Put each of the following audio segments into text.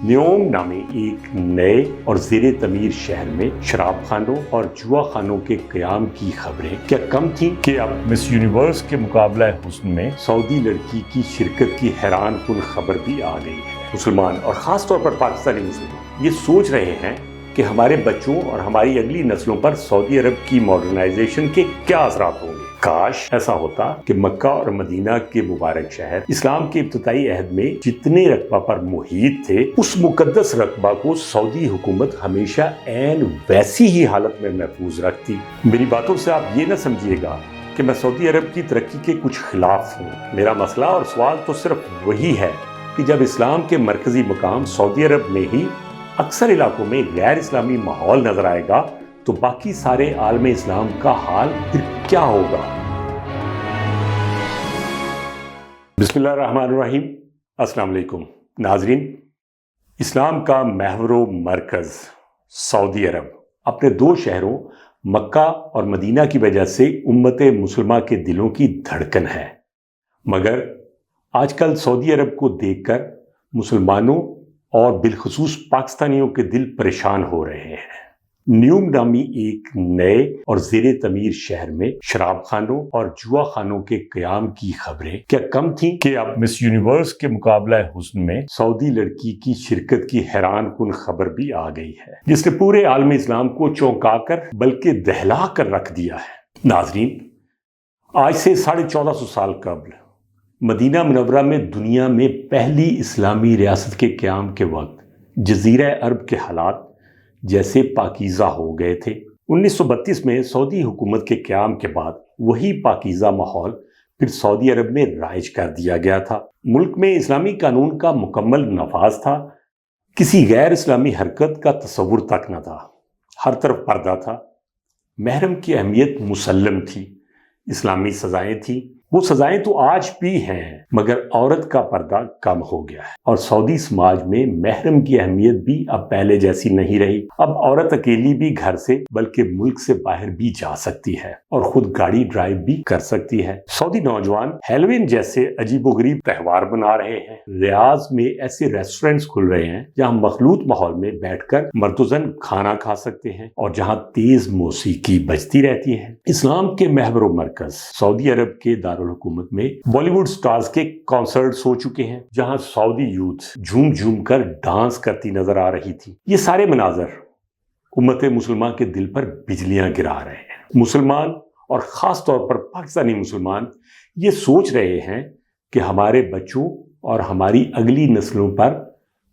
न्योम नामे एक नए और ज़ेरे तमीर शहर में शराब खानों और जुआ खानों के क़याम की खबरें क्या कम थी कि अब मिस यूनिवर्स के मुकाबला हुस्न में सऊदी लड़की की शिरकत की हैरान कुन खबर भी आ गई है। मुसलमान और ख़ास तौर पर पाकिस्तानी मुसलमान ये सोच रहे हैं कि हमारे बच्चों और हमारी अगली नस्लों पर सऊदी अरब की मॉडर्नाइजेशन के क्या असरात होंगे। काश ऐसा होता कि मक्का और मदीना के मुबारक शहर इस्लाम के इब्तिदाई अहद में जितने रकबा पर मुहीत थे, उस मुकद्दस रकबा को सऊदी हुकूमत हमेशा ऐन वैसी ही हालत में महफूज रखती। मेरी बातों से आप ये न समझिएगा कि मैं सऊदी अरब की तरक्की के कुछ खिलाफ हूँ। मेरा मसला और सवाल तो सिर्फ वही है कि जब इस्लाम के मरकजी मकाम सऊदी अरब में ही अक्सर इलाकों में गैर इस्लामी माहौल नजर आएगा तो बाकी सारे आलम इस्लाम का हाल फिर क्या होगा। बिस्मिल्लाहिर्रहमानिर्रहीम। अस्सलाम वालेकुम नाजरीन। इस्लाम का महवरो मरकज सऊदी अरब अपने दो शहरों मक्का और मदीना की वजह से उम्मत मुसलमा के दिलों की धड़कन है, मगर आजकल सऊदी अरब को देखकर मुसलमानों और बिलखुसूस पाकिस्तानियों के दिल परेशान हो रहे हैं। न्यूम नामी एक नए और ज़ेरे तमीर शहर में शराब खानों और जुआ खानों के क़याम की खबरें क्या कम थी कि अब मिस यूनिवर्स के मुकाबला हुस्न में सऊदी लड़की की शिरकत की हैरान कुन खबर भी आ गई है, जिसने पूरे आलम इस्लाम को चौंका कर बल्कि दहला कर रख दिया है। नाजरीन, आज से 1450 साल कबल मदीना मुनव्वरा में दुनिया में पहली इस्लामी रियासत के क़याम के वक्त जज़ीरा अरब के हालात जैसे पाकीज़ा हो गए थे। 1932 में सऊदी हुकूमत के क़याम के बाद वही पाकीज़ा माहौल फिर सऊदी अरब में राइज कर दिया गया था। मुल्क में इस्लामी कानून का मुकम्मल नफाज था, किसी गैर इस्लामी हरकत का तसव्वुर तक न था, हर तरफ पर्दा था, महरम की अहमियत मुसल्लम थी, इस्लामी सजाएं थी। वो सजाएं तो आज भी हैं, मगर औरत का पर्दा कम हो गया है और सऊदी समाज में महरम की अहमियत भी अब पहले जैसी नहीं रही। अब औरत अकेली भी घर से बल्कि मुल्क से बाहर भी जा सकती है और खुद गाड़ी ड्राइव भी कर सकती है। सऊदी नौजवान हैलोवीन जैसे अजीबोगरीब त्योहार मना रहे हैं। रियाज में ऐसे रेस्टोरेंट्स खुल रहे हैं जहाँ मखलूत माहौल में बैठकर मर्दुजन खाना खा सकते हैं और जहाँ तेज मौसीकी बजती रहती है। इस्लाम के महवर मरकज सऊदी अरब के हुकूमत में बॉलीवुड स्टार्स के कॉन्सर्ट्स हो चुके हैं, जहां सऊदी यूथ झूम झूम कर डांस करती नजर आ रही थी। ये सारे मनाजर उम्मत मुसलमान के दिल पर बिजलियां गिरा रहे हैं। मुसलमान और खास तौर पर पाकिस्तानी मुसलमान ये सोच रहे हैं कि हमारे बच्चों और हमारी अगली नस्लों पर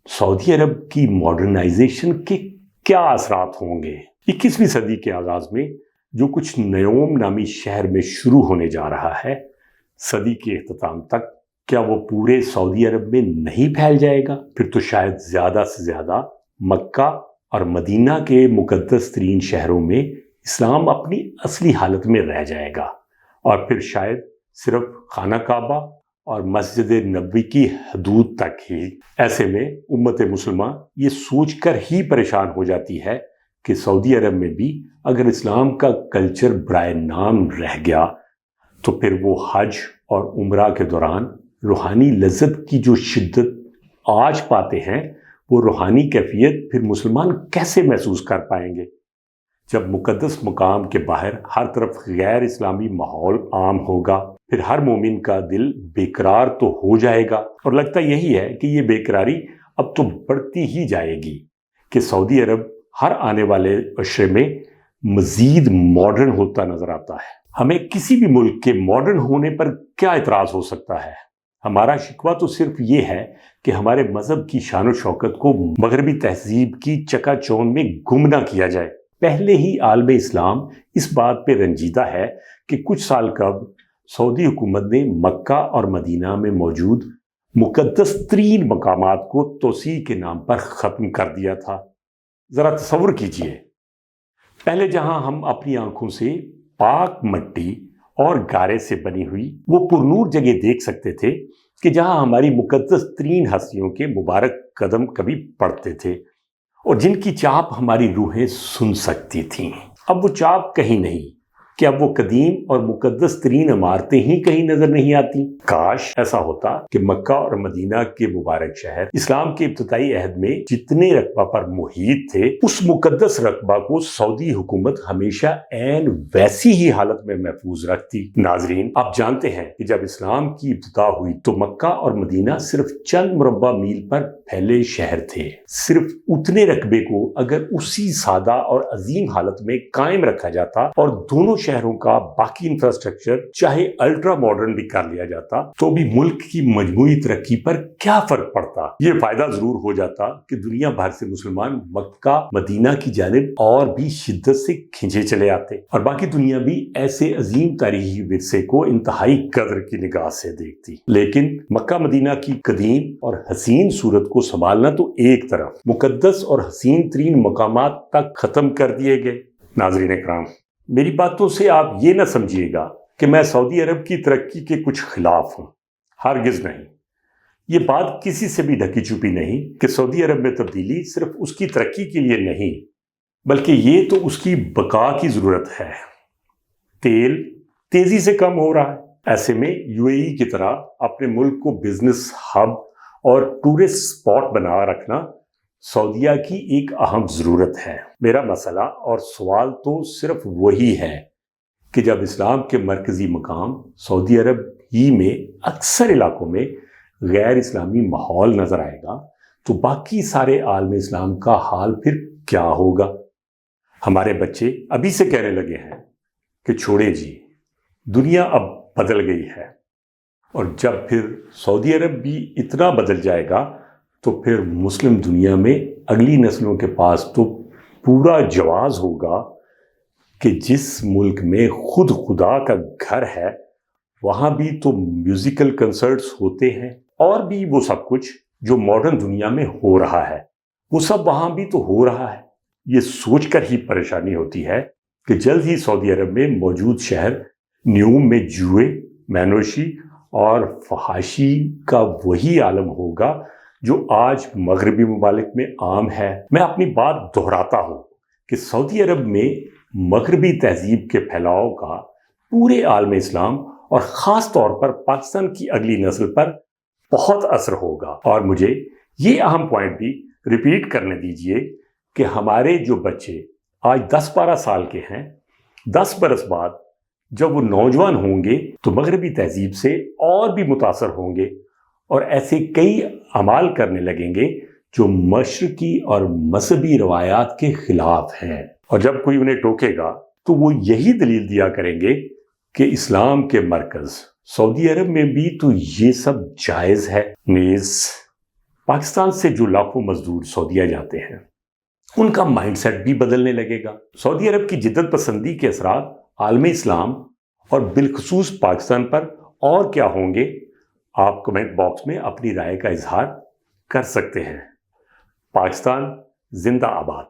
सऊदी अरब की मॉडर्नाइजेशन के क्या असरात होंगे। 21वीं सदी के आगाज में जो कुछ न्योम नामी शहर में शुरू होने जा रहा है, सदी के इख्तिताम तक क्या वो पूरे सऊदी अरब में नहीं फैल जाएगा? फिर तो शायद ज़्यादा से ज़्यादा मक्का और मदीना के मुकद्दस तरीन शहरों में इस्लाम अपनी असली हालत में रह जाएगा और फिर शायद सिर्फ खाना काबा और मस्जिद नबवी की हदूद तक ही। ऐसे में उम्मत मुसलमान ये सोचकर ही परेशान हो जाती है कि सऊदी अरब में भी अगर इस्लाम का कल्चर बराए नाम रह गया तो फिर वो हज और उम्रा के दौरान रूहानी लज्जत की जो शिद्दत आज पाते हैं, वो रूहानी कैफियत फिर मुसलमान कैसे महसूस कर पाएंगे जब मुकद्दस मुकाम के बाहर हर तरफ गैर इस्लामी माहौल आम होगा। फिर हर मोमिन का दिल बेकरार तो हो जाएगा और लगता यही है कि ये बेकरारी अब तो बढ़ती ही जाएगी कि सऊदी अरब हर आने वाले अशरे में मजीद मॉडर्न होता नजर आता है। हमें किसी भी मुल्क के मॉडर्न होने पर क्या इतराज हो सकता है? हमारा शिकवा तो सिर्फ ये है कि हमारे मजहब की शान और शौकत को मगरबी तहजीब की चकाचौंध में गुम ना किया जाए। पहले ही आलम इस्लाम इस बात पे रंजीदा है कि कुछ साल कबल सऊदी हुकूमत ने मक्का और मदीना में मौजूद मुकद्दस तरीन मकामात को तोसी के नाम पर ख़त्म कर दिया था। ज़रा तसव्वुर कीजिए, पहले जहां हम अपनी आंखों से पाक मट्टी और गारे से बनी हुई वो पुरनूर जगह देख सकते थे कि जहां हमारी मुकद्दस तरीन हस्तियों के मुबारक कदम कभी पड़ते थे और जिनकी चाप हमारी रूहें सुन सकती थीं, अब वो चाप कहीं नहीं, کہ اب وہ قدیم اور مقدس ترین عمارتیں ہی کہیں نظر نہیں آتی؟ کاش ایسا ہوتا کہ مکہ اور مدینہ کے مبارک شہر اسلام کے ابتدائی عہد میں جتنے رقبہ پر محیط تھے، اس مقدس رقبہ کو سعودی حکومت ہمیشہ عین ویسی ہی حالت میں محفوظ رکھتی۔ ناظرین، آپ جانتے ہیں کہ جب اسلام کی ابتدا ہوئی تو مکہ اور مدینہ صرف چند مربع میل پر پھیلے شہر تھے۔ صرف اتنے رقبے کو اگر اسی سادہ اور عظیم حالت میں قائم رکھا جاتا اور دونوں شہروں کا باقی انفراسٹرکچر چاہے الٹرا ماڈرن بھی کر لیا جاتا تو بھی ملک کی مجموعی ترقی پر کیا فرق پڑتا؟ یہ فائدہ ضرور ہو جاتا کہ دنیا بھر سے مسلمان مکہ مدینہ کی جانب اور بھی شدت سے کھنچے چلے آتے اور باقی دنیا بھی ایسے عظیم تاریخی ورثے کو انتہائی قدر کی نگاہ سے دیکھتی۔ لیکن مکہ مدینہ کی قدیم اور حسین صورت کو سنبھالنا تو ایک طرف، مقدس اور حسین ترین مقامات تک ختم کر دیے گئے۔ ناظرین اکرام، میری باتوں سے آپ یہ نہ سمجھیے گا کہ میں سعودی عرب کی ترقی کے کچھ خلاف ہوں، ہرگز نہیں۔ یہ بات کسی سے بھی ڈھکی چھپی نہیں کہ سعودی عرب میں تبدیلی صرف اس کی ترقی کے لیے نہیں، بلکہ یہ تو اس کی بقا کی ضرورت ہے۔ تیل تیزی سے کم ہو رہا ہے، ایسے میں یو اے ای کی طرح اپنے ملک کو بزنس ہب اور ٹورسٹ سپاٹ بنا رکھنا سعودیہ کی ایک اہم ضرورت ہے۔ میرا مسئلہ اور سوال تو صرف وہی ہے کہ جب اسلام کے مرکزی مقام سعودی عرب ہی میں اکثر علاقوں میں غیر اسلامی ماحول نظر آئے گا تو باقی سارے عالم اسلام کا حال پھر کیا ہوگا؟ ہمارے بچے ابھی سے کہنے لگے ہیں کہ چھوڑیں جی، دنیا اب بدل گئی ہے، اور جب پھر سعودی عرب بھی اتنا بدل جائے گا تو پھر مسلم دنیا میں اگلی نسلوں کے پاس تو پورا جواز ہوگا کہ جس ملک میں خود خدا کا گھر ہے وہاں بھی تو میوزیکل کنسرٹس ہوتے ہیں، اور بھی وہ سب کچھ جو ماڈرن دنیا میں ہو رہا ہے وہ سب وہاں بھی تو ہو رہا ہے۔ یہ سوچ کر ہی پریشانی ہوتی ہے کہ جلد ہی سعودی عرب میں موجود شہر نیوم میں جوئے، مینوشی اور فحاشی کا وہی عالم ہوگا جو آج مغربی ممالک میں عام ہے۔ میں اپنی بات دہراتا ہوں کہ سعودی عرب میں مغربی تہذیب کے پھیلاؤ کا پورے عالم اسلام اور خاص طور پر پاکستان کی اگلی نسل پر بہت اثر ہوگا۔ اور مجھے یہ اہم پوائنٹ بھی ریپیٹ کرنے دیجئے کہ ہمارے جو بچے آج 10-12 سال کے ہیں، 10 برس بعد جب وہ نوجوان ہوں گے تو مغربی تہذیب سے اور بھی متاثر ہوں گے اور ایسے کئی اعمال کرنے لگیں گے جو مشرقی اور مذہبی روایات کے خلاف ہیں، اور جب کوئی انہیں ٹوکے گا تو وہ یہی دلیل دیا کریں گے کہ اسلام کے مرکز سعودی عرب میں بھی تو یہ سب جائز ہے۔ نیز پاکستان سے جو لاکھوں مزدور سعودیہ جاتے ہیں ان کا مائنڈ سیٹ بھی بدلنے لگے گا۔ سعودی عرب کی جدت پسندی کے اثرات عالم اسلام اور بالخصوص پاکستان پر اور کیا ہوں گے؟ آپ کمنٹ باکس میں اپنی رائے کا اظہار کر سکتے ہیں۔ پاکستان زندہ آباد۔